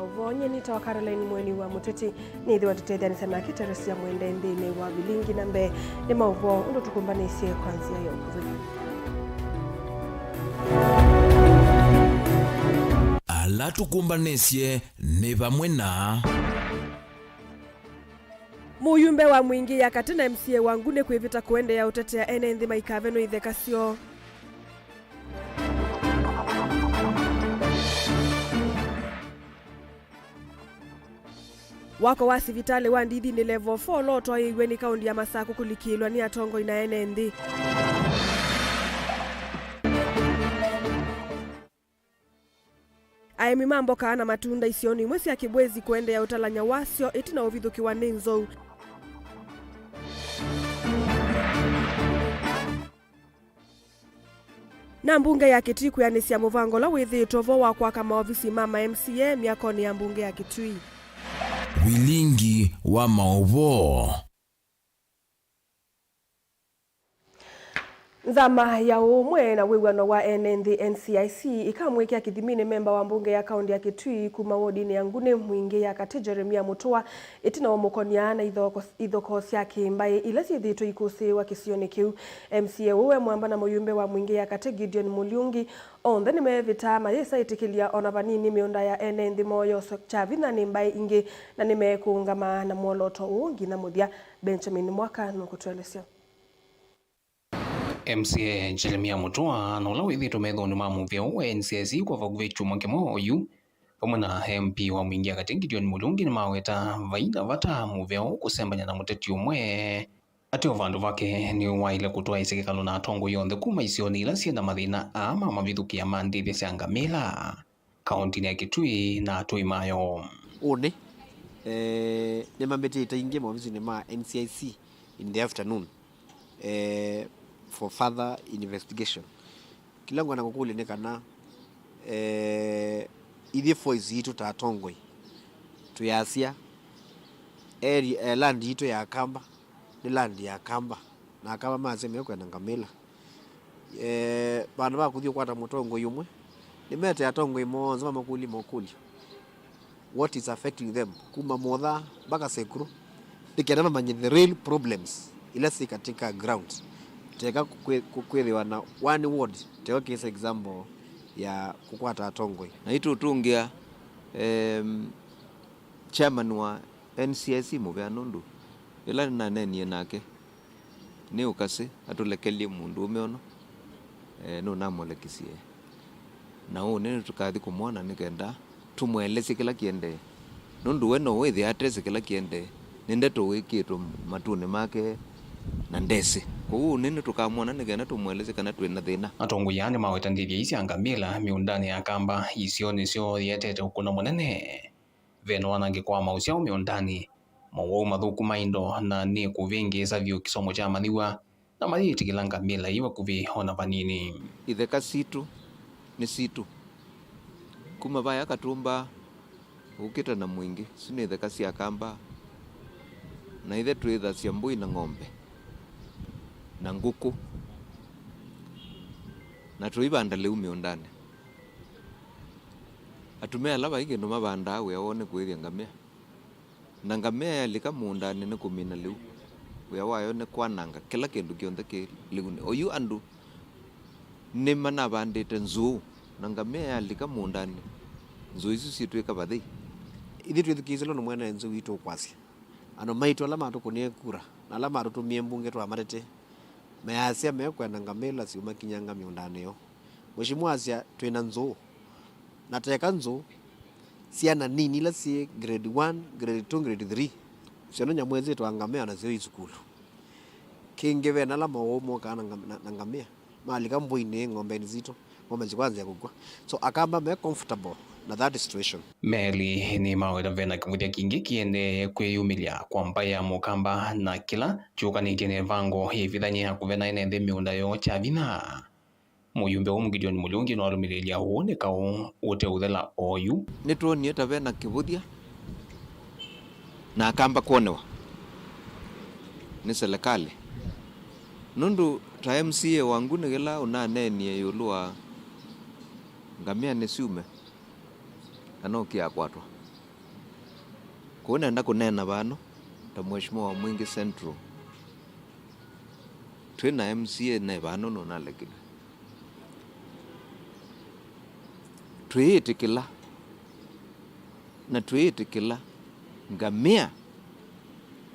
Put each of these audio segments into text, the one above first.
mauvonye ni tawa Caroline Mweni wa Muteti ni thiwa tutethani sana kiteresia mwende ndini wa bilingi na mbe ni mauvo undo tukumbanisye kwanzia ya ukuvi. Ala tukumbanisye ni bamwe na Muyumbe wa mwingi ya katina MCA wangune kuivita kuende ya utete ya ene nthima ikaveno ithekasyo. Wako wasi vitale wa ndithi ni level 4 loto iwe ni kaundi ya Masaku kulikilwa ni atongo ina ene nthi. Aemi mambo kaana matunda isioni mwesi ya kibwezi kuende ya utalanya wasyo itina uvithuki wa ninzo. Na mbunge ya Kitui kuyanisia muvango la withi tovo wa kwa kama ofisi mama MCA miakoni ya mbunge ya Kitui. Wilingi wa mauvo. Nzama ya umwe na wiwano wa NND NCIC ikamwekea kithimini memba wa mbunge ya kaundi ya Kitui kuma wodini ya ngune mwingi ya kati Jeremia Mutua itina omokonia na ithoko cia kimbai ilasi thito ikusi wa kisioni kiu. MCA uwe mwamba na muyumbe wa mwingi ya kati Gideon Muliungi onthe ni mevita mayesa itikilia ona vanini miunda ya NND moyo chavina ni mbai ingi na ni mekungama na mwoloto uungi na muthia. Benjamin Mwaka nukutuelesio. MCA Jeremia Mutua no lawi thito methoni ma muvya wa NCIC kwa vaguvechu mangemo oyu pamwe na MP wa mwingi ya kati Gideon Muliungi ni maweta vaina vata muvya kusembanya na muteti umwe ati vandu vake ni waile kutoa isekekano na atongo yonthe kuma isioni ila ciena mathina ama mavithuki ya mandithi cia ngamila kaunti ya Kitui na atui mayo one ne mambete ingie mavisi ma NCIC in the afternoon for further investigation. Kilango anakukuli ni kana idhi foizi ito tatongoi tuyasia land ito ya Kamba ni land ya Kamba na Akamba mazeme yoko ya Ngamila bana bakuthio kwata mutongo yumwe ni mete ya tongo imo nzama makuli what is affecting them kuma modha baka sekuru dikiana manye the real problems ila si katika ground teka kukwelewa na one word teka case example ya kukwata atongoi na itu tungia chairman wa NCIC muvya nundu ila na nenie nake ni ukasi atulekelie mundu umeono no namolekisie na nene tukathi kumwona nikenda tumweleze kila kiende nundu weno wethi address kila kiende nindeto wikitu matune make na ndese kwa nene tukamwona nikenda tumweleze kana twina thina atongo yani maweta ndithia isi angamila miundani ya Kamba isioni sio yetete ukuna munene veno wanangi kwa mausya miundani mawo mathuku maindo na ni kuvingi savyo kisomo cha mathiwa na mathiti kilanga mila iwa kuvi ona vanini itheka situ ni situ kuma baya katumba ukita na mwingi sini itheka cia Kamba na ithe twitha cia mbui na ng'ombe na nguku na tuibanda leu miundani atumea lava ingi no mabanda we one kwithia ngamia na ngamia yalika muundani ni kumina leu we wayo ne kwananga kila kindu kionthe ki leu oyu andu ni mana bandite nzu na ngamia yalika muundani nzu isu situika bathi ithi twithukizelo no mwena nzu witu kwasi ano maito ala matukunie kura na ala matutumie mbunge twamarete measia mekwenda ngamila siuma kinyanga miundani yo mheshimiwa asia twina nzu na teka nzu siana nini la si grade 1 grade 2 grade 3 siono nyamwezi twangamea na zio school kingewe na la mawomo kana ngamea malika mbuine ng'ombe nzito ng'ombe zikwanza ya kugwa so Akamba me comfortable na that situation meli ni maweta vena kimuthia kingi kiende kwiyumilia kwa mbaya mukamba na kila chukani kene vango hivithanya kuvena ene miunda yo chavina muyumbe wa Gideon Muliungi no arumirilia uone kao ute uthela oyu nituonie ta vena kivuthia na Akamba kuonewa ni serikali nundu ta MCA wangu nigela unanenie yulua ngamia ni siume anokia kwatwa kunaenda kunena vano ta mheshimiwa Mwingi Central twina MCA ne vano nonalekile twiitikila na twiitikila ngamia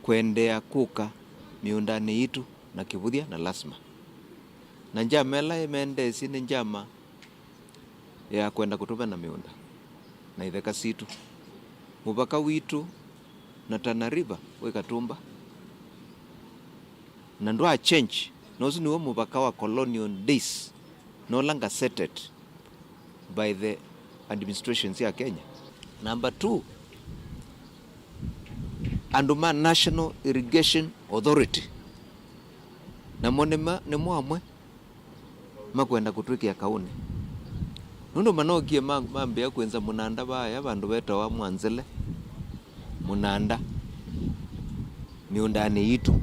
kwendea kuka miundani itu na kivuthia na lasma na njamela imendesi ni njama ya kwenda kutuva na miunda na itheka situ mupaka witu na Tana River wekatumba na ndwa change nozu niwo mupaka wa colonial days no longer settled by the administrations ya Kenya. Number 2, anduma National Irrigation Authority na monema ne mwamwe makwenda kutwikia kaune nundo manogie mambe ya kwenza munanda baya bandu beta wa Mwanzele munanda miundani itu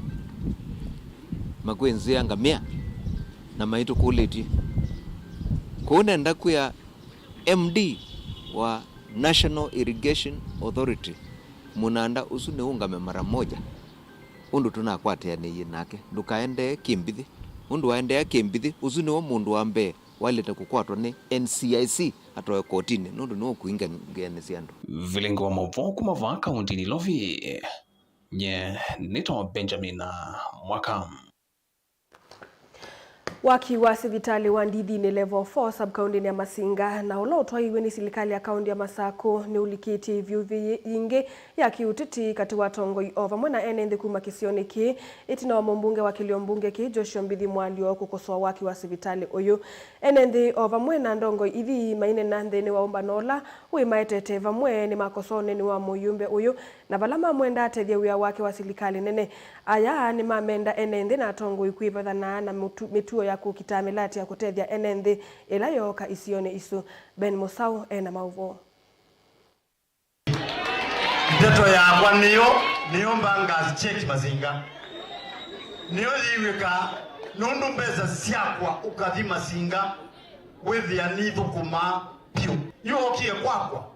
makwenzi ngamia na maitu kuleti kunaenda kuya MD wa National Irrigation Authority munanda usune ungame mara moja undu tunakwatea ni nake ndukaende kimbithi undu waende kimbithi usune wa mundu wambe waleta kukwatwa ni NCIC atoe kotini nundu no kuinga ngene siandu vilingo wa mavoku mavaka undini lovi nye nito Benjamin Mwaka. Waki wa sivitali wa Ndithini level 4 sub-county ya Masinga na ulotwa iwe ni silikali ya kaunti ya Masako ni ulikiti vyuvi ingi ya kiutiti kati wa Tongoi ova mwena enende kuma kisioni ki itina wa mbunge wa Kiliombunge ki Joshua Mbithi Mwalio kukosoa waki wa sivitali uyu enende ova mwena ndongo ithi maine nande ni waomba nola ui maetete vamwe ni makosone ni wa muyumbe uyu na balama mwenda atethia wia wake wa silikali nene aya ni mamenda enende na Tongoi kuivathana na mituo ya kukitamelati ya kutethia enende ila yoka isione isu. Ben Musau ena mauvo. Ndeto ya niyo mbanga cheki Masinga niyo yiwika nundu mbeza siakwa ukathi Masinga wethia nithu kuma piu yuokie kwakwa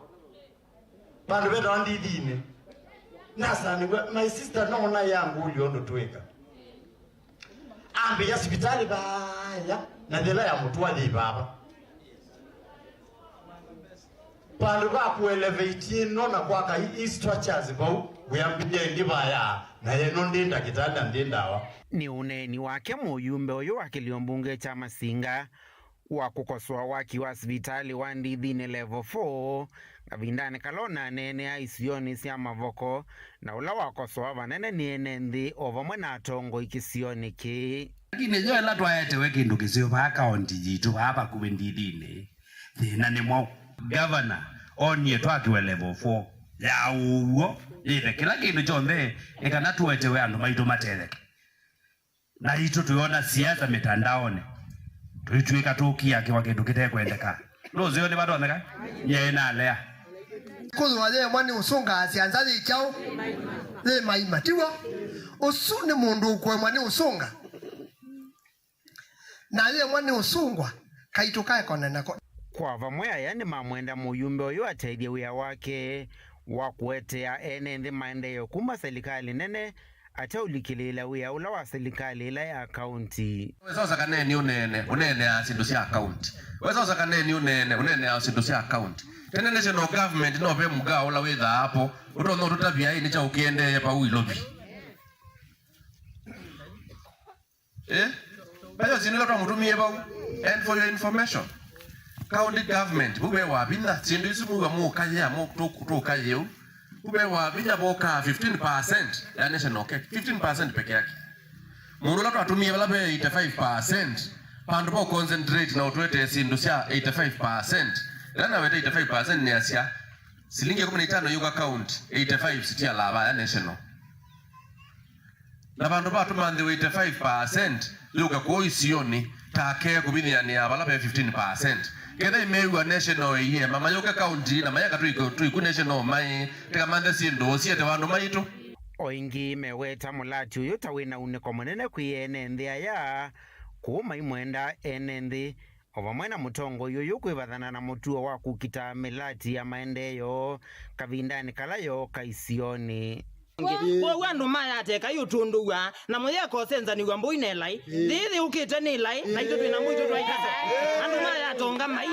bandu beta Ndithini nasa ni my sister naona yangu uliondo tweka ambe ya hospitali baya na thela ya mutwathi baba pandu ba ku elevate no na kwaka i structures bau weambie ndibaya na yeno ndinda kitanda ndindawa ni uneni wake muyumbe uyu wa Kiliombunge cha Masinga wa kukosoa waki wa hospitali wa Ndithini level 4 kavindane kalona nene ya isioni sia mavoko na ula wakosoa vanene ni enenthi ovamwe na Tongoi kisioni ki lakini jo la twaete wekindu kisio ba county jitu hapa kuwe Ndithini thina ni mwa governor onie twakiwe level 4 ya uwo ile kila kindu chonde ekana tuete we andu maitu mateleke na hicho tuona siasa mitandaoni tuituika tukia kiwa kindu kitekwendeka no zione bado oneka yena lea kuzo wale mwani usunga asianzazi chao le maima tiwa usune mundu kwa mwani usunga na le mwani usungwa kaitukae kona nako kwa vamwe yani mamwenda muyumbe uyu atethia wia wake wa kuetea enende maendeleo kuma serikali nene acha ulikilila wia ula wa serikali ila ya county wesosa kaneni unene ya sindu sia county wesosa kaneni unene ya sindu sia county tena national government no pe mga ula witha hapo utono tutabia hii nicha ukiende pa uilobi bayo sinilo twa mutumie bau and for your information county government bube wabina sindu isumu wa mukaye mukaye bube wabina boka 15% ya national cake 15% peke yake mundu la twatumie bala be 85% pandu po concentrate na utwete sindu sia 85% lana wete 85% ni asia silingi 15 yuko account 85 sitia lava ya national na bandu ba tumande 85% luka ko isioni take kubinia ni abala be 15% keda imewa national ye mama yoka county na mayaka tuiku national mai teka mande sindo siete wandu maitu oingi meweta mulati uyu tawina uneko munene kuyene nthia ya kuma imwenda enenthi Ovamwena mutongo yoyo kwivathana na mutuo wa kukita milati ya maendeleo kavindani kalayo kaisioni. Wandu maya teka yutunduwa na moya kosenza ni wambo inelai thithi ukite ni lai na ito twina mwito twaikaze andu maya tonga mai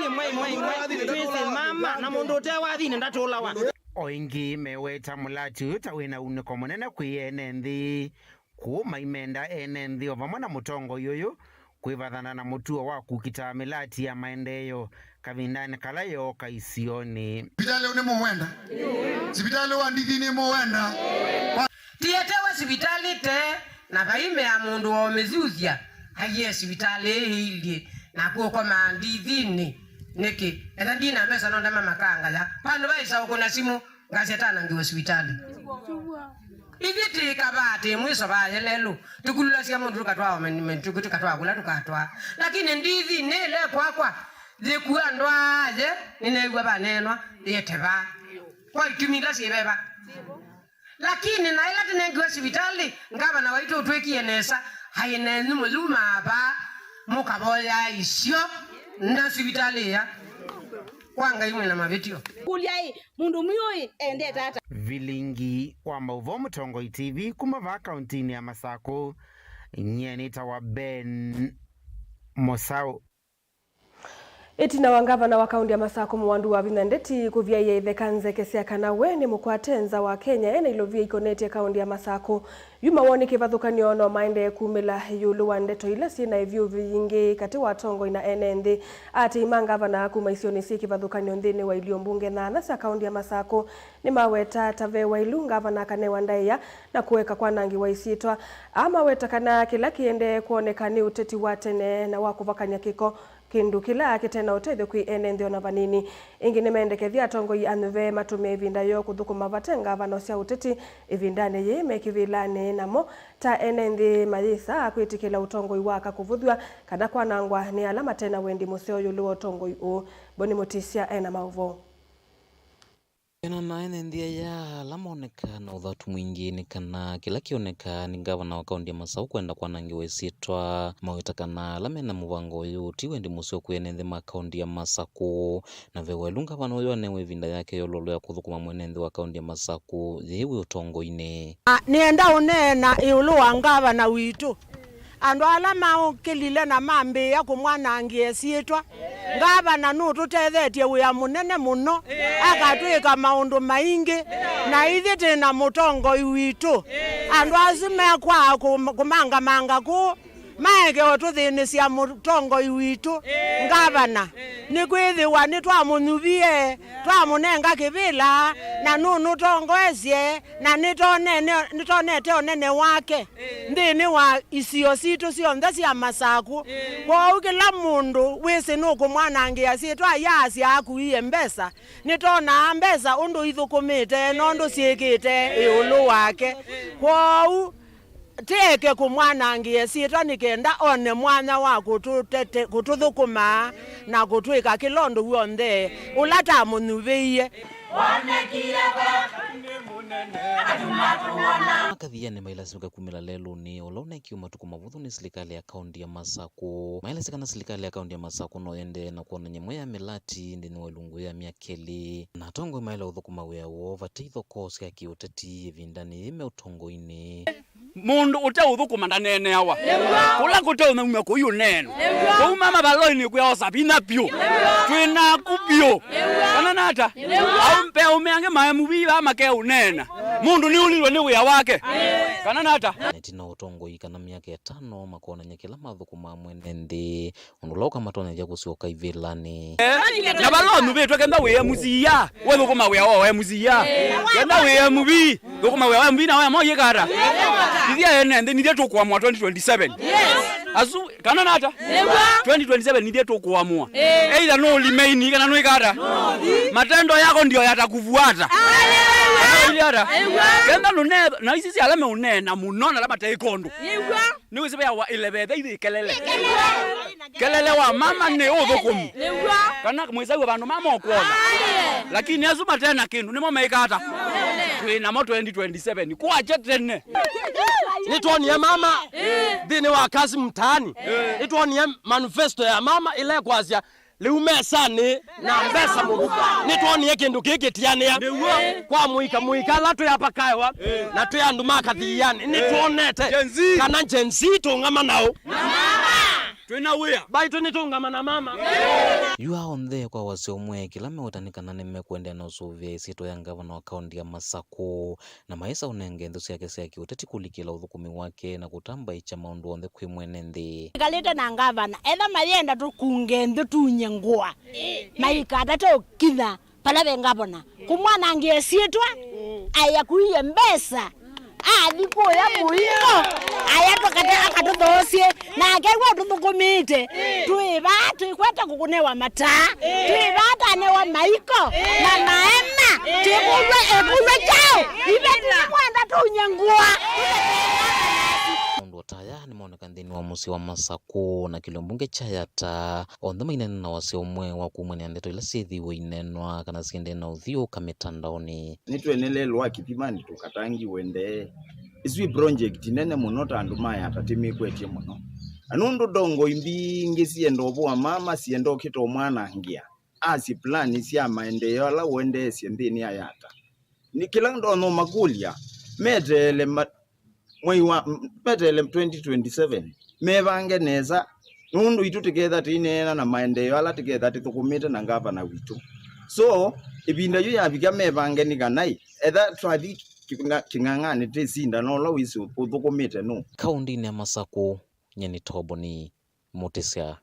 twisi mama na mundu te wathini ndatulawa oingi meweta mulati utawina uniko munene kwiyene nthi kuma imenda ene nthi ovamwena mutongo yoyo kwivathana na mutuo wa kukita milati ya maendeleo kavindani kalayo kaisioni. Sibitali ni muwenda. Sibitali wa ndithi ni muwenda. Tietewa sibitali te na kaime ya mundu wa mezuzia haye sibitali hili na kuo kwa mandithini niki eta dina mbesa nonda mama kanga ya pano baisa uko na simu ngasetana ngiwe sibitali igiti kabati mwiso baye lelu tukulula sia mundu tukatwa tukatwa kula tukatwa lakini ndithi nele kwa zikuandwa aje ninegwa banenwa yeteba kwa itumila sibeba lakini na ila tinengwa hospitali ngaba na waito utwekie nesa hayenenu muluma aba mukaboya isyo na hospitali ya kwanga imwe na mabetio kuliai mundu muyoi ende tata Vilingi wa Mauvo Mutongo TV kumava kauntini ya Masako nyenita wa Ben Mosau. Itina wangavana wa kaundi ya Masako Mwandu wa Vinandeti kuvia yethe kanzeke siakana weni mukwatenza wa Kenya ene ilovia ikoneti ya kaundi ya Masako. Yuma woni kivathukani ono maende kumila yulu wa ndeto ila sina hivyo vingi kati watongo ina enendi. Ati imangavana kumaisioni si kivathukani ondhini wa ilio mbunge na anasa kaundi ya Masako ni maweta tave wa ilunga vana kane wandaya na kuweka kwa nangi wa isitwa. Ama weta kana kila kiende kuonekani uteti watene na wakuvakanya kiko kindu kila kitena utethe kwi enende ona vanini ingi nimendekethia tongo i anuve matume ivinda yo kuthukuma vatenga vano cia uteti ivindane ye mekivilane namo ta enende mayisa kwitikila utongo iwaka kuvuthwa kana kwanangwa ni alama tena wendi museo yulu utongo u Boni Mutisia ena mauvo. Ena na enendia ya alama onekana uthatu mwingine kana kila kioneka ni gavana wa kaundi ya Masau kwenda kwanangiwa isitwa mawita kana alama na muvango uyu tiwendi museo kwenende makaundi ya Masako na vewelu gavana uyu anewe vinda yake yololo ya kuthukuma mwenende wa kaundi ya Masako yewe utongo ine nienda unena iulu wa gavana witu andu alama ukilile na mambi ya kumwanangie siitwa gavana nututethetie wia munene muno akatwika maundu maingi na ithi tina mutongo witu andu azime kwa kumanga ku maege otuthinisia mutongo witu gavana ni kwithiwa ni twamunyuvie twamunenga kivila na nunu tongoesie na nitonete onene wake nthini wa isio situ sionthe cia Masaku kwa kila mundu wisi nukumwanangia sitwa yasi akuie mbesa nitona mbesa undu ithukumite no ndu ciikite iulu wake kwa teke kumwanangie sitwa nikenda one mwanya wa kututhukuma na kutwika kilondo wionthe ulata munyuvie Kadhia ni mailasika kumila lelu ni olauna kiuma tukuma vuthu ni serikali ya kaundi ya Masako. Mailasika na serikali ya kaundi ya Masako no ende na kuona nyemwe ya milati ndini walungu ya miakeli. Na tongo maila uthukuma wea uova teitho kosi ya kiuteti vindani ime utongo ini. Mundu ute uthukuma ndanene awa. Kula kute unamumia kuyu neno. Kuumama baloi ni kuya osabina pio. Twina kupio. Kananata. Aumpe umeange mayamubiwa ama kea unena. Mundu ni ulilwe ni wea wake. Kananata. Netina utongo ikana miaka ya 5 makona nyekela mathukuma mwenende. Unduloka matone ya kusioka ivilani. Na baloi nubetu kenda wea muzia. Wethukuma wea wea muzia. Kenda wea mubi. Thukuma wea mubi na wea moye kara. Nithia enende nithia tukuamua 2027. Asu kananata 2027 nithia tukuamua either no limeini kana no ikara matendo yako ndio yatakufuata kenda nune na hizi si alama unena munona lama taikondo ni wisibe ya 11 hizi kelele wa mama ne othukumi kana mwisawe bandu mama okwoza lakini azuma tena kindu nimo meikata twina mo 2027 kwache tene nituonie mama thini wa kazi mtaani, nituonie manifesto ya mama ile kwazia liumesani na mbesa mundu, nituonie kindu kikitiania kwa muika la tuyapakaewa na tuyandu makathiyani, nituonete kana jensi tungama nao twinawia baitu nitungama na mama yua onthe kwa wasio mwe kila mewatanikana nimekwendea na usuvia isito ya ngavana wa kaunti ya Masako na maisa unenge nthu ciake cia kiuteti kulikila uthukumi wake na kutamba icha maundu onthe kwi mwene nthi kalite na ngavana etha marienda tukunge nthu tunye ngua maikata tukitha pala bengavana kumwana ngiesitwa aya kuiye mbesa aliko ya muino aya tukata akatuthosie na akegwa tuthukumite tuiba tuikweta kukunewa mata tuiba tanewa maiko na maema tikulwe chao ibeti mwanda tunyangua taya ni maoneka nthini wa musi wa Masako na kilombunge chayata onthe mainene na wasio mwe wa kumwene ndeto ila sithiwe inenwa kana siende na uthio kamitandaoni nitwenelelwa kipimani tukatangi wende iswi project nene muno tandu maya atatimi kwetie muno anundu dongo imbingi siendo bwa mama siendo kito mwana ngia asi plani sia maendeleo ala wende siendini ayata ni kila ndo no magulia metele mwiwa petele 2027 mevange neza nundu itu together tinena na maendeleo ala together titukumite na ngavana witu so ibinda yo yabiga mevange ni ganai etha twathi kingangani tisinda no lo wisi uthukumite no kaunti ya Masako nyeni toboni mutisia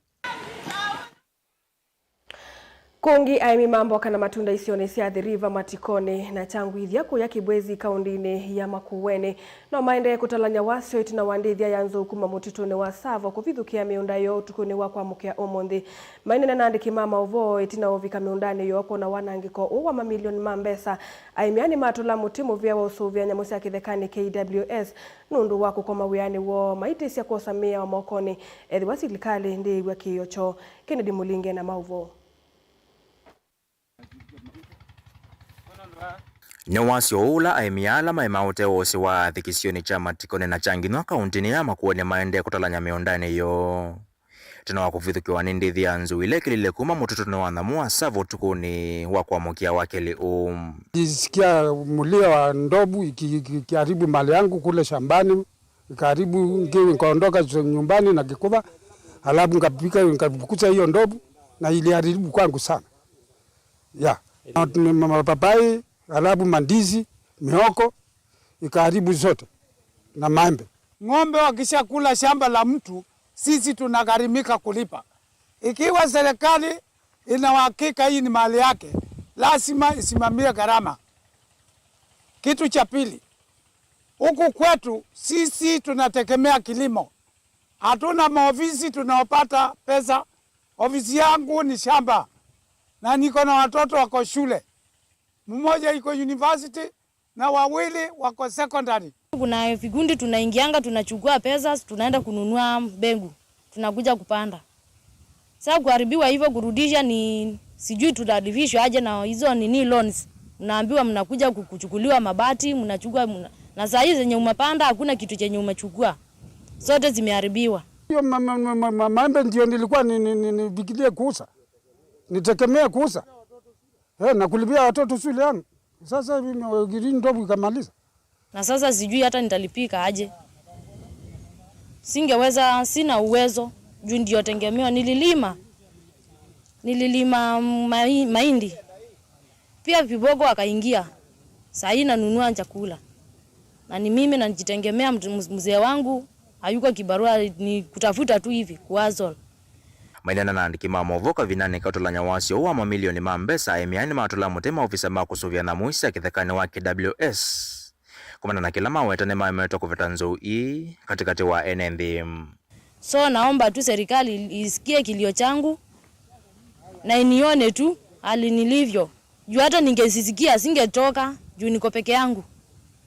Kongi aimi mambo kana matunda isione cia The River Matikone na changu ithia kuya Kibwezi kaundini ya Makueni no maende kutalanya wasio itina wandithia yanzo kuma mutitone wa Savo kuvithukia miunda yo tukune wa kwa mukia omonthi maine nandiki mama ovo itina ovika miundani yo kona wanangiko uwa mamilioni mambesa aimiani matula mutimu vya wa usuvia nyamusi ya kithekani KWS nundu wa kukoma wiani wo maiti cia kuosamia wa mokoni ethi wa silikali ndi wa kiyocho Kennedy Mulinge na mauvo Nyawasio ula aimiala maimaute wose wa thikisioni cha Matikone na Changino kauntini ya Makueni maende kutalanya miondani yo. Tena wakufithukiwa ni ndithi ya nzu ile kilile kuma mututone wa Thamua Savo tukuni wakwa mokia wakeli Jisikia mulio wa ndobu ikiharibu mali yangu kule shambani, ikaharibu nikaondoka nyumbani na kikuva, halafu nikabukucha hiyo ndobu na iliharibu kwangu sana. Ya, mapapai, halafu mandizi, mioko, ikaharibu zote na maembe. Ng'ombe wakisha kula shamba la mtu, sisi tunagharimika kulipa. Ikiwa serikali ina uhakika hii ni mali yake, lazima isimamie gharama. Kitu cha pili, huku kwetu sisi tunategemea kilimo. Hatuna maofisi tunaopata pesa. Ofisi yangu ni shamba na niko na watoto wako shule. Mmoja iko university na wawili wako secondary. Kuna vikundi tunaingianga, tunachukua pesa, tunaenda kununua mbegu, tunakuja kupanda. Sasa kuharibiwa hivyo kurudisha ni sijui tutadivishwa aje na hizo nini loans. Mnaambiwa mnakuja kuchukuliwa mabati, mnachukua na saa hizi zenye umepanda hakuna kitu chenye umechukua. Zote zimeharibiwa. Hiyo maembe ndio nilikuwa nibikilie kuuza. Nitegemea kuuza. Na kulipia watoto shule yangu. Sasa hivi ndobu ikamaliza. Na sasa sijui hata nitalipika aje. Singeweza, sina uwezo. Juu ndio tegemeo nililima mahindi. Pia vibogo wakaingia. Saa hii nanunua chakula. Na ni mimi na nijitegemea, mzee wangu hayuko kibarua, ni kutafuta tu hivi kuazol. Mainana nandiki mamovoka vinane katolanya wasio wa mamilioni mambesa emiani matula mutema ofisa makusuvia na muisi ya kithekani wa KWS. Kumana na kila mawetane maemeto kuveta nzou ii katikati wa NNDM. So naomba tu serikali isikie kilio changu na inione tu hali nilivyo. Juu hata ningesisikia singetoka juu niko peke yangu.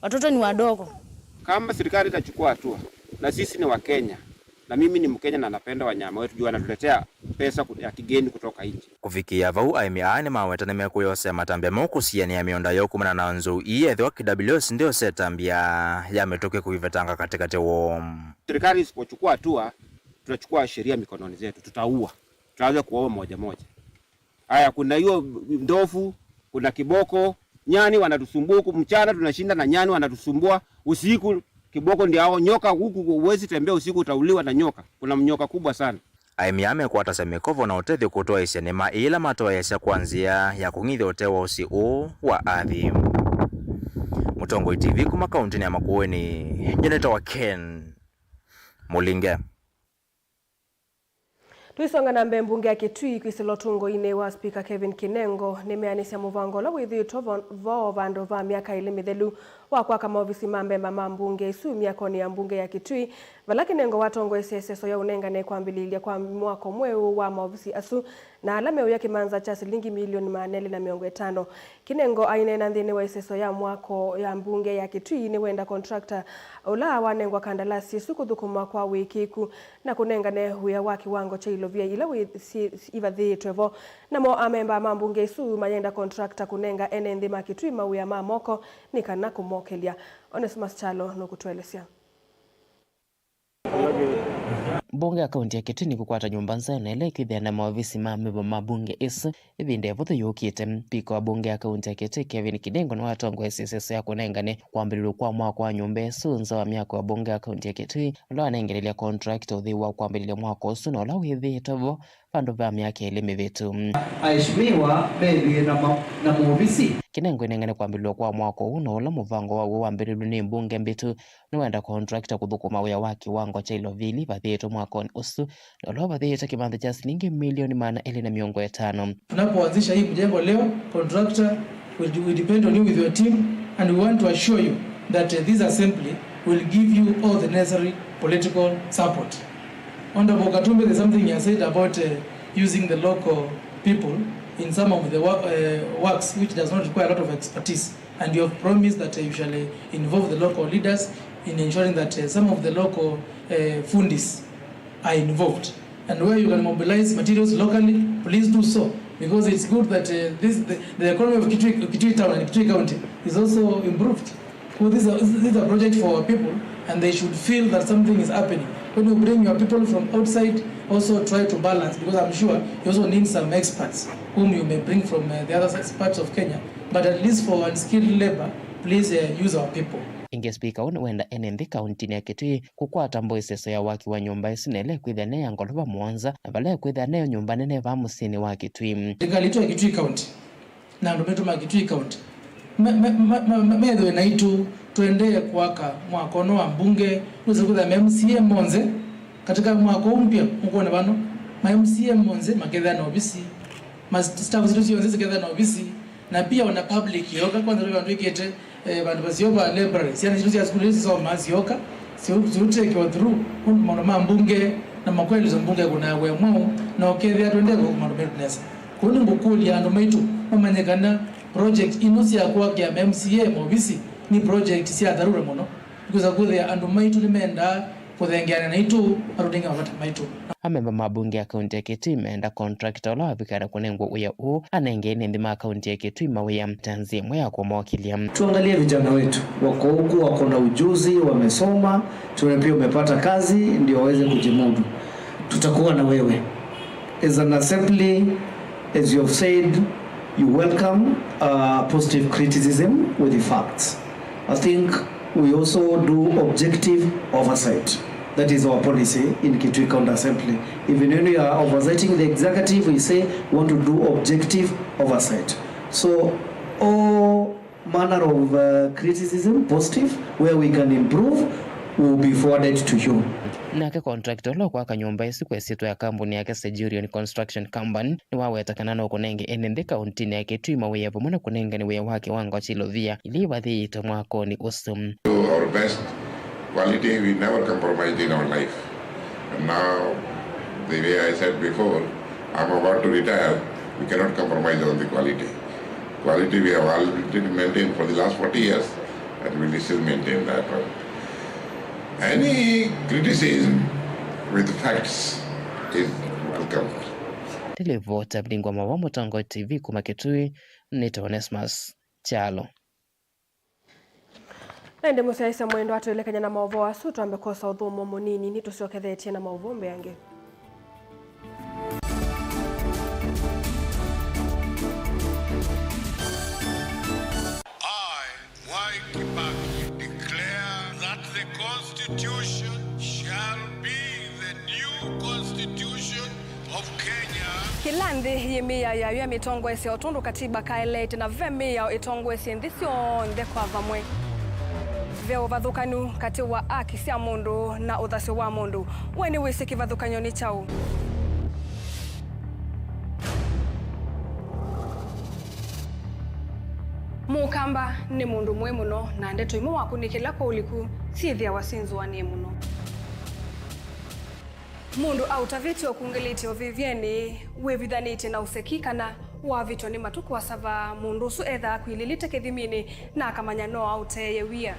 Watoto ni wadogo. Kama serikali itachukua hatua na sisi ni wa Kenya, na mimi ni Mkenya na napenda wanyama wetu, juu wanatuletea pesa ya kigeni kutoka nje. Kufikia vau aimiane maweta ne mekuyose matambia mokusiani ya mionda yo kumana na nzu iyethwa KWS ndio setambia yametoke kuivetanga katikati wo. Serikali isipochukua hatua, tutachukua sheria mikononi zetu, tutaanza kuua moja moja. Haya, kuna hiyo ndovu, kuna kiboko, nyani wanatusumbua mchana, tunashinda na nyani wanatusumbua usiku. Kiboko ndio hao, nyoka huku uwezi tembea usiku, utauliwa na nyoka. Kuna mnyoka kubwa sana. Aimiame kwata semekovo na utethi kutoa isenema ila matoa yasya kuanzia ya kung'ithia utewa usi wa athi. Mutongo TV kuma kauntini ya Makueni, Jeneta wa Ken Mulinge. Tuisonga na mbunge ya Kitui kwisilotungo ine wa Speaker Kevin Kinengo nimeanisia muvango la withito vo vandu va miaka ili mithelu wakwa kama ofisi mambemba mambunge isu miakoni ya mbunge ya Kitui vala Kinengo watongo eseseso ya unengane kwambililia kwa mwako mweu wa maofisi asu na alameu ya kimanza cha shilingi milioni 450. Kinengo ainena nthini wa eseso ya mwako ya mbunge ya Kitui ni wenda contractor ula wanengwa kandalasi isu kuthukuma kwa wikiku na kunengane huya wa kiwango cha ilovia ila ivathitwe vo namo amemba mambunge isu mayenda contractor kunenga ene nthi ma Kitui mauya mamoko ni kana kumokelia. Onesimus Chalo nukutwelesya. Bunge ya kaunti ya Kitui kukwata nyumba nzene ile kwithia na maofisi mamemba mabunge isu ibinde vuthu yukite. Piko wa bunge ya kaunti ya Kitui Kevin Kinengo ni watongo eseseso ya kunengane kwambililu kwa mwako wa nyumba isu nza wa miako wa bunge ya kaunti ya Kitui ula wanengerelia contract uthiwa kwambililia mwako usu na ula withitwe vo vandu va miaka ili mivitu. Aheshimiwa bebi na maofisi. Kinengo inengane kwambiliwa kwa mwako uno ula muvango wa wambirilu ni mbunge mbitu ni wenda contractor kuthukuma wia wa kiwango cha ilovili vathitwe mwakoni usu na ula vathitwe kimanthi cha shilingi milioni 450. Tunapoanzisha hii mjengo leo, contractor will depend on you with your team, and we want to assure you that this assembly will give you all the necessary political support. Honorable Katumbe, there's something you said about using the local people in some of the works which does not require a lot of expertise, and you have promised that you shall involve the local leaders in ensuring that some of the local fundis are involved, and where you can mobilize materials locally, please do so, because it's good that the economy of Kitui town and Kitui county is also improved. Well, this is a project for our people, and they should feel that something is happening. When you bring your people from outside, also try to balance, because I'm sure you also need some experts whom you may bring from the other parts of Kenya. But at least for unskilled labor, please use our people. Inge speaker wenda enenthi kaunti ya Kitui kukwata mbo iseso ya waki wa nyumba isinele kwithia ne ya ngolova Mwanza na vala kwithia ne nyumba nene va musini wa Kitui. Serikali ya Kitui county na ndometo ma Kitui county medho na itu tuendee kwaka mwakono wa mbunge uze kutha MCA Monze katika mwako mpya mkuone bano MCA Monze maketha na ofisi staff zetu yonze ziketha na ofisi na pia wana public yoka kwanza leo bandu ikete bandu basioba libraries yani zetu ya school hizi so mazioka sio take you through mwana mambunge na makweli zo mbunge kuna we mwao na okethia tuendee kwa mwana business kuni mbukuli ya ndo maitu mamanyekana project inosi ya kwa kia MCA mobisi ni project si ya dharura mono because kule andu maitu limenda kuthengeana na itu arudinga wata maitu. Amemba mabunge ya kaunti ya Kitui meenda contractor la wavikara kunengwa uya u anengene ndima kaunti ya Kitui mawia mtanzi mwaya kwa mawakilia. Tuangalie vijana wetu wako huku, wako na ujuzi, wamesoma, pia umepata kazi ndio waweze kujimudu. Tutakuwa na wewe as an assembly, as you have said. You welcome positive criticism with the facts. I think we also do objective oversight. That is our policy in Kitui County Assembly. Even when we are oversighting the executive, we say we want to do objective oversight. So all manner of criticism, positive, where we can improve, will be forwarded to you. Nake contractor lo kwa kanyumba isi kwesitwa ya kampuni yake Sejurion Construction Company ni wawetakana na kunenge enende kaunti ya Kitui mawia pomona kunenga ni weya wake wango chilovia ili wathito mwako ni usum. Our best quality we never compromised in our life. And now the way I said before, I'm about to retire, we cannot compromise on the quality. Quality we have already maintained for the last 40 years and we will still maintain that one. Any criticism with facts is welcomed. Televota Bingwa Mawa Mutongo TV kuma Kitui ni Onesmus Chalo. Nende musaisa mwendo atuelekanya na maovo asu tuambekosa udhumo munini ni tusiokethetie na maovo mbeange. Kilandi yemia ya mitongo ese otundu katiba kaelete na vemia itongo ese ndisio ndekwa vamwe veo vathukanu kati wa aki cia mundu na uthasyo wa mundu weni wisi kivathukanyo ni chau Mukamba ni mundu mwe muno na ndeto imu wakunikila kwa uliku sithia wasinzwa ni muno mundu autaviti okungiliti ovivyeni wevithaniti na usekikana wavitwa ni matuku wa sava mundu usu etha kwililite kithimini na akamanya no auteye wia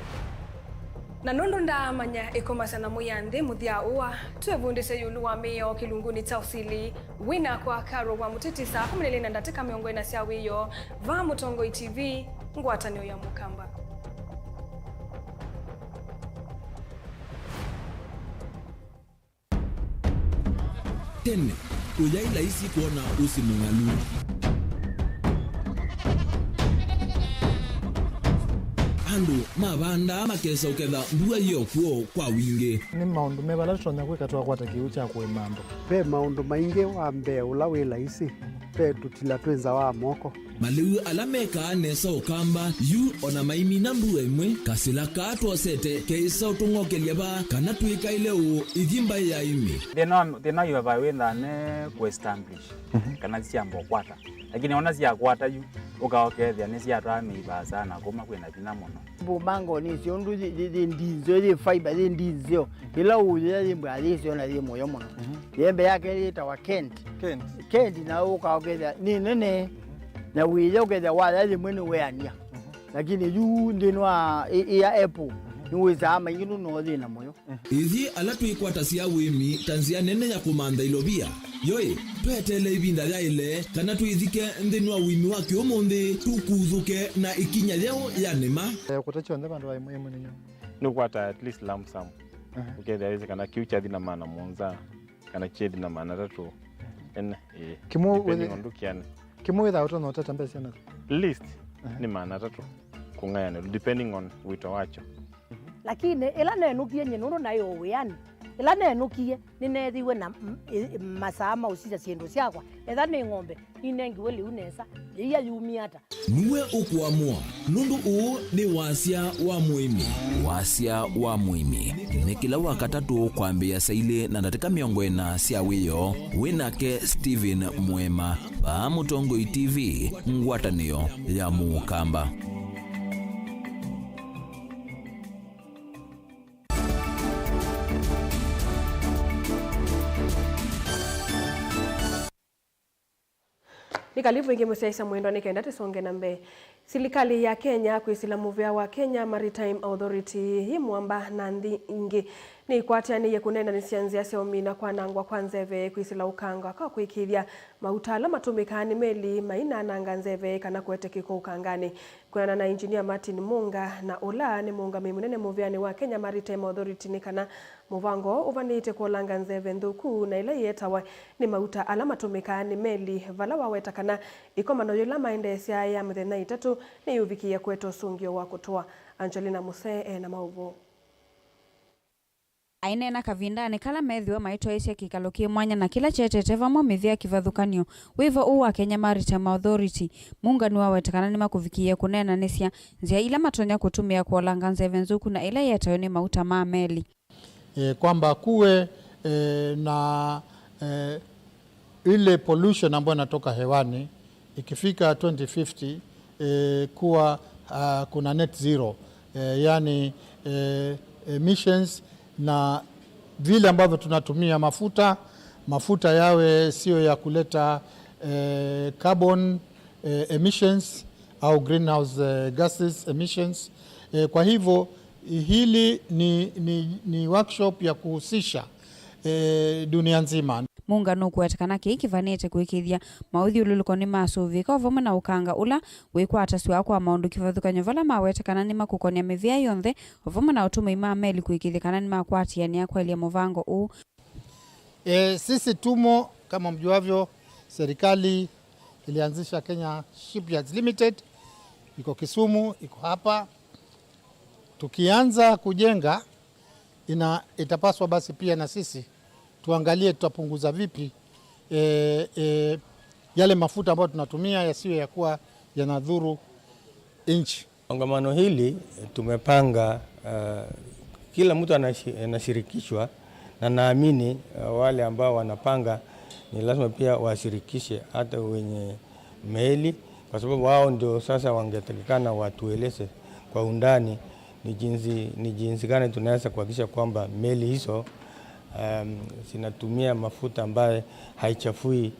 na nondo ndamanya ikomasana muyanthi muthia uwa twevundise yulu wa mio kilunguni cha usili wina kwa karo wa mutitisa 14 ndatika miongo ina cia wiyo va Mutongo TV ngwatanio ya Mukamba. Tene, uyaila isi kuona usi mungalu. Andu, mabanda makesa uketha mbua hiyo kuo kwa wingi. Ni maundu mebala tutonya kwika tuakwata kiucha kwe mambo. Pe maundu maingi wa mbe ula wila isi. Pe tutila twenza wa moko. Maliu alameka nesa ukamba yu ona maimi na mbua imwe kasila katu asete keisa utungoke liaba kana tuika ileo idhimba ya imi. Thina yu wawenda ne ku-establish kana siambo kwata. Lakini ona siya kwata yu ukaokethia ni siya twamiiba sana kuma kwina thina muno. Bumango ni cio ndu ndinzo ri fiber ri ndinzo ila uye ri mbali cio na ri moyo muno. Yembe yake ri tawa Kent na ukaokethia ni nene na wile ukethia wala ri mwene weania. Lakini yu ndinwa ya Apple niweza ama yinu no ri na moyo. Ithi ala tuikwata cia wimi tanzia nene ya kumanda ilobia. Yoi, twetele ibinda ya ile kana tuithike ndinwa wimi wake omonde tukuthuke na ikinya leo ya nema. Kutacho ndeba ndo aimwe ninyo. Nukwata at least lump sum. Ukethia wezi kana kiucha thina maana monza kana chedi na maana tatu. Kimu witha uto no tata mbesi na. List ni maana tatu. Kungayana depending on wito wacho. Lakini ila nenukie nyenuru nayo wiani ila nenukie ninethiwe na masama usija ciendo ciakwa etha ni ng'ombe inengiwe liu nesa iya yumiata niwe ukuamua nundu uu ni wasia wa muimi ni kila wakatatu kwambia saile na ndatika miongo ina cia wiyo winake Steven Mwema va Mutongo TV ngwatanio ya Mukamba. Nikalivu ingi musaisa mwendo nikaenda tisonge na mbe. Serikali ya Kenya kuisila muvea wa Kenya Maritime Authority himwamba na ingi ni kwatiani ye kunenda nisianzia seomina kwa nangwa kwanzeve kuisila ukanga kwa kuikiria mautala matumikani meli maina nanga nzeve kana kuete kiko ukangani. Kuna na engineer Martin Munga na Ola ni Munga mimunene muveani wa Kenya Maritime Authority ni kana muvango uvanite kuolanga nzeve nduku na ila yetawa ni mauta ala matumikani meli vala waweta kana ikomano yula maendesia ya mthena itatu ni yuvikia kweto sungio wa kutoa. Angelina Musee na mauvo. Ainena kavindani kala methiwa maitwa isia kikalokie mwanya na kila chetete vamo mithia kivathukanio wivo uwa Kenya Maritime Authority Munga wa wetakana ni makuvikia kunena nesia nzia ila matonya kutumia kuolanga nzeve nzuku na ila yetayo ni mauta maa meli kwamba kuwe na ile pollution ambayo inatoka hewani ikifika 2050 kuwa kuna net zero yani emissions na vile ambavyo tunatumia mafuta yawe sio ya kuleta carbon emissions au greenhouse gases emissions. Kwa hivyo hili ni workshop ya kuhusisha dunia nzima. Muungano kwetekana ki kivanite kwikithia mauthiuluko ni masuvika vamwe na ukanga ula wikwataswa kwa maundu kivathukanyo vala mawetekana ni makukonia mivia yonthe vamwe na utuma ima meli kwikithikana ni makwatiania kwaelia muvango huu. Sisi tumo kama mjuavyo, serikali ilianzisha Kenya Shipyards Limited, iko Kisumu, iko hapa. Tukianza kujenga itapaswa basi pia na sisi tuangalie tutapunguza vipi yale mafuta ambayo tunatumia yasiwe ya kuwa yanadhuru nchi. Kongamano hili tumepanga kila mtu anashirikishwa, na naamini wale ambao wanapanga ni lazima pia washirikishe hata wenye meli, kwa sababu wao ndio sasa wangetakikana watueleze kwa undani ni jinsi gani tunaweza kuhakikisha kwamba meli hizo zinatumia mafuta ambaye haichafui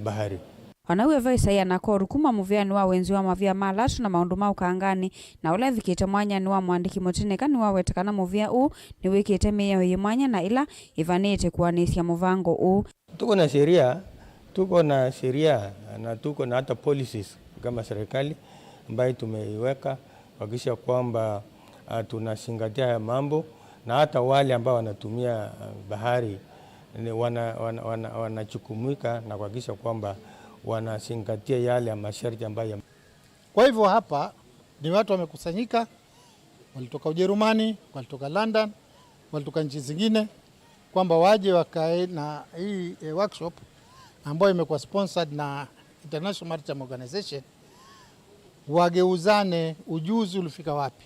bahari. Wanawe vaisaya na koru kuma muviani wa wenzi wa mavia malatu na maundu mau kaangani na ula vikite mwanya ni wa mwandiki motineka ni wawetekana muvia uu ni wikite miya weye mwanya na ila ivanite kuwanisya muvango uu. Tuko na sheria na tuko na hata policies kama serikali ambayo tumeiweka kuhakikisha kwamba tunazingatia haya mambo, na hata wale ambao wanatumia bahari wanachukumika na kuhakikisha kwamba wanazingatia yale ya masharti ambayo. Kwa hivyo hapa ni watu wamekusanyika, walitoka Ujerumani, walitoka London, walitoka nchi zingine, kwamba waje wakae na hii workshop ambayo imekuwa sponsored na International Maritime Organization, wageuzane ujuzi ulifika wapi,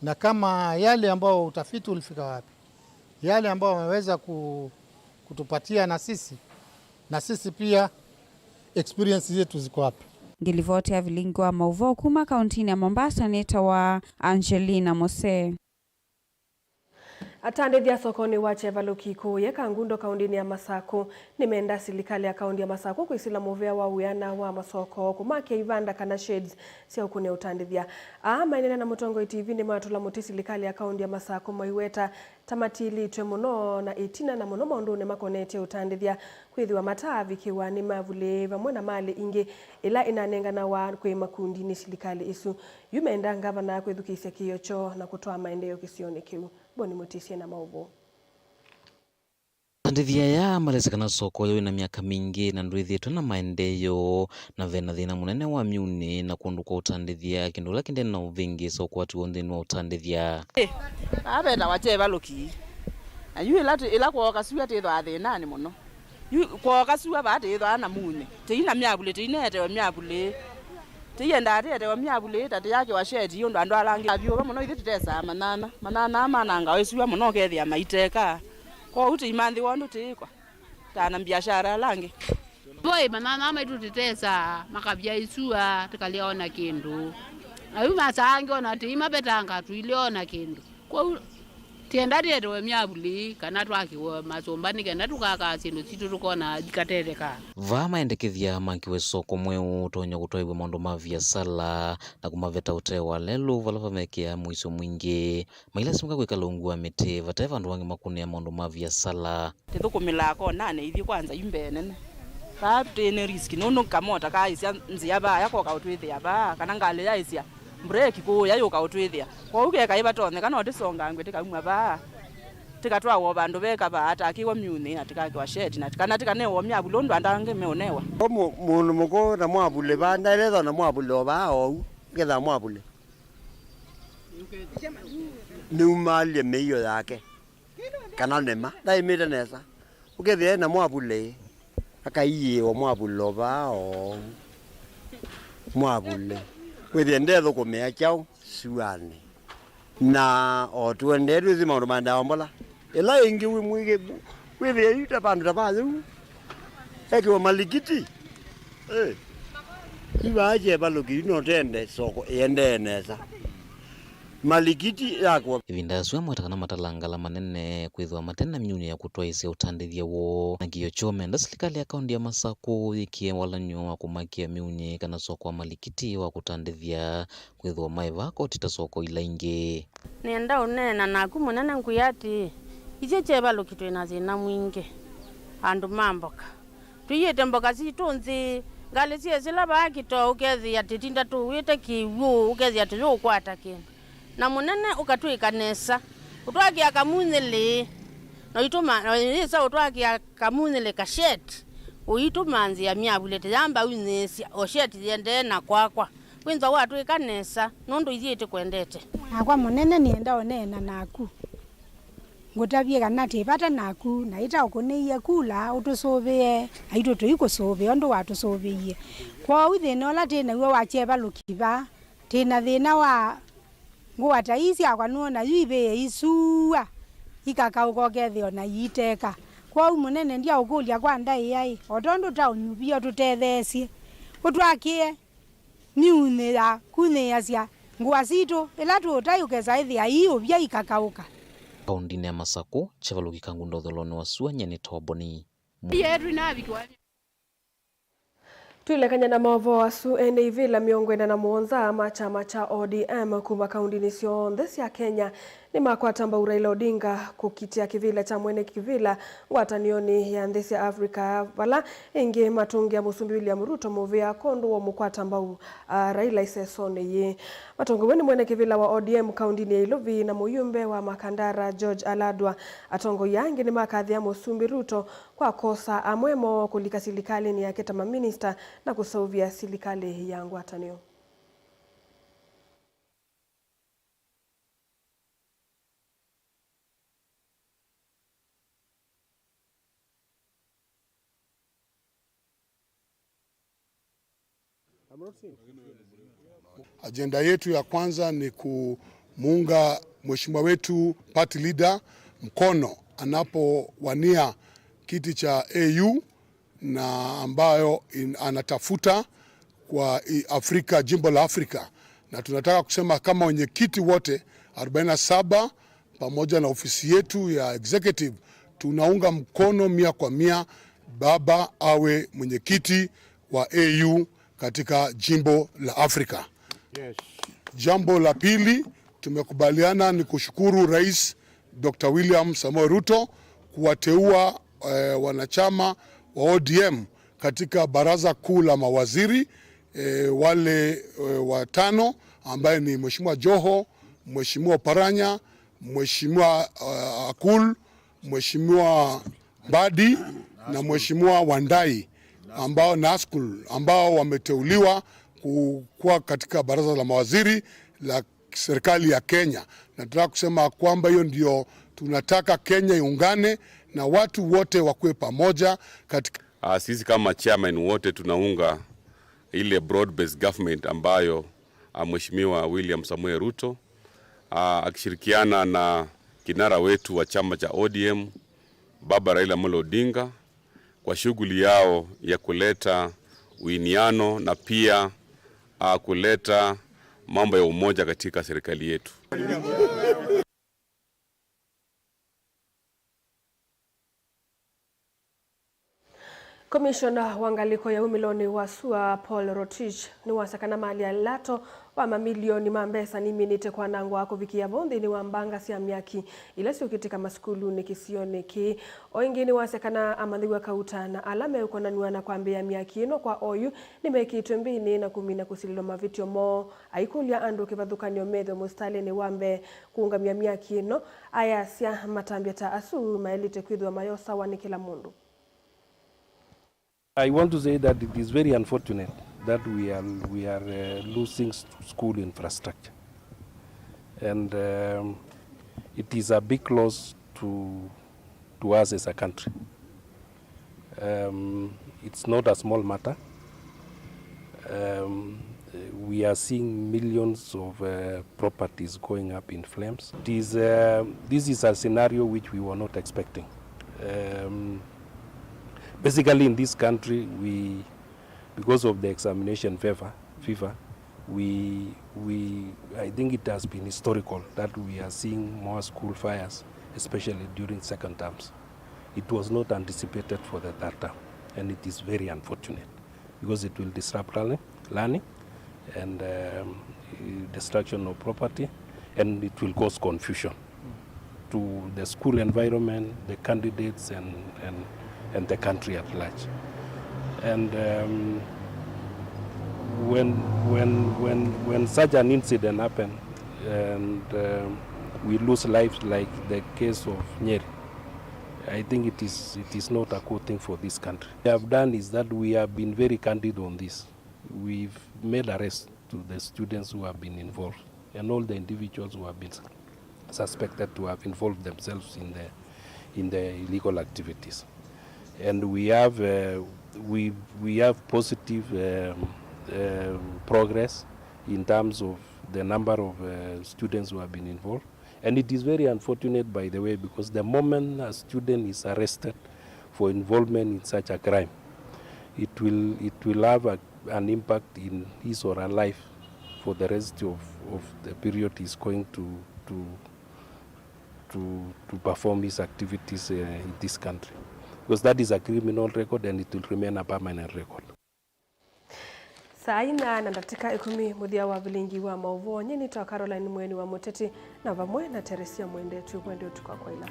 na kama yale ambao utafiti ulifika wapi, yale ambao wameweza kutupatia na sisi pia experience zetu ziko wapi. Ngilivote ya vilingo wa mauvo kuma kauntini ya Mombasa, neta wa Angelina Mose. Atandithia sokoni wa Chevaluki kuye kangundo kaundini ya Masako nimeenda serikali ya kaundi ya Masako kuisila muvea wa uyana wa masoko kumake Ivanda kana shades sia ukune utandithia mainene na Mutongo TV ni matula muti serikali ya kaundi ya Masako maiweta tamatili twemuno na itina na muno maundu ne makonete utandithia kwithiwa matavi kiwa ni mavule vamwe na mali ingi ila inanengana wa kwe makundi ni serikali isu yumeenda ngavana kwithukisya kiyocho na kutoa maendeleo kisioni kiu. Boni Mutisie na maubo. Tandithia ya malezekana soko yo ina miaka mingi na ndwithitwe na maendeleo na vena thina munene wa myuni na kundu kwa utandithia kindu la kinde na uvingi soko watu wonthini wa utandithia. Abenda wa Chevaluki. Ayu ila kwa kasuya tithwa thina ni muno. Yu kwa kasuya ba tithwa na mune. Tina myabule tinete myabule. Tiyenda atete wa myabule tate yake wa shedi yondo andu alangi abyo muno ithi tutesa manana mananga wesuya muno kethia maiteka kwa uti imanthi wondu tikwa tana biashara langi boy manana maitu tutesa makabya isua tukaliona kindu ayu masangi ona tima betanga tuiliona kindu kwa tienda tete wa myabule kana twakiwa masombani kana tukaka sindu situ tukona dikatereka va maendekethia makiwe soko mweu tonya kutoiwe maundu ma biasala na kumaveta utewa lelu valava mekia mwiso mwingi mailasimika kwikalungua miti vatae vandu wangi makunia maundu ma biasala tithukumila ko nane ithi kwanza imbenene ba tene risk nono kamota ka isia nzia ba yako ka utwithia ba kana ngale ya isia break ko yayo ka utwithia kwa uke ka ibatone kana otisonga ngwe tikamwa ba tikatwa wo bandu beka ba atakiwa myuni atikakwa shed na tikana tikane wo myabule ndo andange meonewa mundu muko na mwabule banda iletho na mwabule ba o getha mwabule ni umalie meyo yake kana nema dai mire nesa ukethia na mwabule akaiye wo mwabule ba o mwabule withie ndetho kumea chao suane na o tuenderu zi maundu manda mbola ela ingi wi mwige withie yuta pandu tapazu ekiwa malikiti iba Chevaluki no tende soko yende nesa malikiti yakwa ivinda suya mwatakana matalangala manene kwithwa matena myuni ya kutwaisya utandithia wo na kiyo chome nda serikali ya kaundi ya Masako ikie walanyo wa kumakia myuni kana soko wa malikiti wa kutandithia kwithwa maivako tita soko ila ingi nenda unena naku munene nkuyati Ije chevaloki twina thina mwingi andu mamboka tuyite mboka citunzi ngali cie cila bakito ukethia titinda tuwite kiwu ukethia tu ukwata kindu na munene ukatwika nesa utwakia kamunili no ituma isa utwakia kamunili kashet uitumanzi ya miabulete yamba unesi osheti yende na kwakwa winza watwika nesa nundu ithiite kwendete akwa munene nienda onena naku ngutavie kana tipata naku na ita ukuniye kula utusuvie aito tuikusuvi ondu watusuvie kwa withina ola tina we wacheva lukiva tina thina wa nguata isi akwa nuona yive isua ikakaukokethio na yiteka kwa munene ndia ukulia kwa ndai yai otondu taunyuvio tutethesie utwakie miune ya kuneasia nguasitu ila tutayukeza ithia iyo bia ikakauka kaundini ya Masako chavaluki kangu ndotholoni wa sua nyene toboni yetu inabikwa Tuilekanya na maovo wasu ivila miongo ina na muonza ama chama cha ODM kuma kaundini cionthe cia Kenya ni makwatamba Raila Odinga kukitia kivila cha mwene kivila watanioni ya nthi cia Afrika vala ingi matungia musumbi William Ruto muvia kondu wa mukwatamba Raila isesone ye matungi weni mwene kivila wa ODM kaundini ya Ilovi na muyumbe wa Makandara George Aladwa atongo yangi ni makathia musumbi Ruto kwa kosa amwemo kulika silikali ni ya ketama minister na kusauvia silikali ya ngwatanio. Agenda yetu ya kwanza ni kumuunga mheshimiwa wetu party leader mkono anapowania kiti cha AU na ambayo anatafuta kwa Afrika, jimbo la Afrika, na tunataka kusema kama wenyekiti wote 47 pamoja na ofisi yetu ya executive tunaunga mkono 100% baba awe mwenyekiti wa AU katika jimbo la Afrika. Yes. Jambo la pili tumekubaliana ni kushukuru Rais Dr. William Samoei Ruto kuwateua wanachama wa ODM katika baraza kuu la mawaziri wale watano ambaye ni Mheshimiwa Joho, Mheshimiwa Paranya, Mheshimiwa Akul, Mheshimiwa Mbadi na Mheshimiwa Wandai ambao Naskul ambao wameteuliwa kuwa katika baraza la mawaziri la serikali ya Kenya. Na tunataka kusema kwamba hiyo ndio tunataka Kenya iungane na watu wote wakuwe pamoja katika sisi kama chairman wote tunaunga ile broad based government ambayo Mheshimiwa William Samoei Ruto akishirikiana na kinara wetu wa chama cha ODM Baba Raila Amolo Odinga kwa shughuli yao ya kuleta uiniano na pia kuleta mambo ya umoja katika serikali yetu. Komishona wangaliko ya umiloni wa SUA Paul Rotich ni wasakana mali ya lato wa mamilioni mambesa ni minite kwa nangu wako viki ya bondi ni wambanga siya miaki ila siyo kitika maskulu ni kisione ki oingi ni wasakana amadhiwa kauta na alame ukona nuwana kwa mbea miaki ino kwa oyu ni meki itumbini na kumina kusililo mavitio mo aikulia andu kivadhuka nyomedho mustali ni wambe kuungamia miaki ino aya siya matambia ta asu maelite kuidhu wa mayosa wani kila mundu. I want to say that it is very unfortunate that we are losing school infrastructure, and it is a big loss to us as a country. It's not a small matter. We are seeing millions of properties going up in flames. This is a scenario which we were not expecting. Basically, in this country, because of the examination fever, I think it has been historical that we are seeing more school fires, especially during second terms. It was not anticipated for the third term, and it is very unfortunate because it will disrupt learning and destruction of property, and it will cause confusion to the school environment, the candidates, and the country at large. And when such an incident happens and we lose lives like the case of Nyeri, I think it is not a good thing for this country. What we have done is that we have been very candid on this. We've made arrests to the students who have been involved and all the individuals who have been suspected to have involved themselves in the illegal activities. And we have positive progress in terms of the number of students who have been involved. And it is very unfortunate, by the way, because the moment a student is arrested for involvement in such a crime, it will have an impact in his or her life for the rest of the period he's going to perform his activities in this country. Because that is a criminal record and it will remain a permanent record. Saa ina na dakika 10 muthia wa vilingi wa mauvo nyeni ta Caroline Mweni wa Muteti na vamwe na Teresia Mwende tu kwende utukwa kwa ila.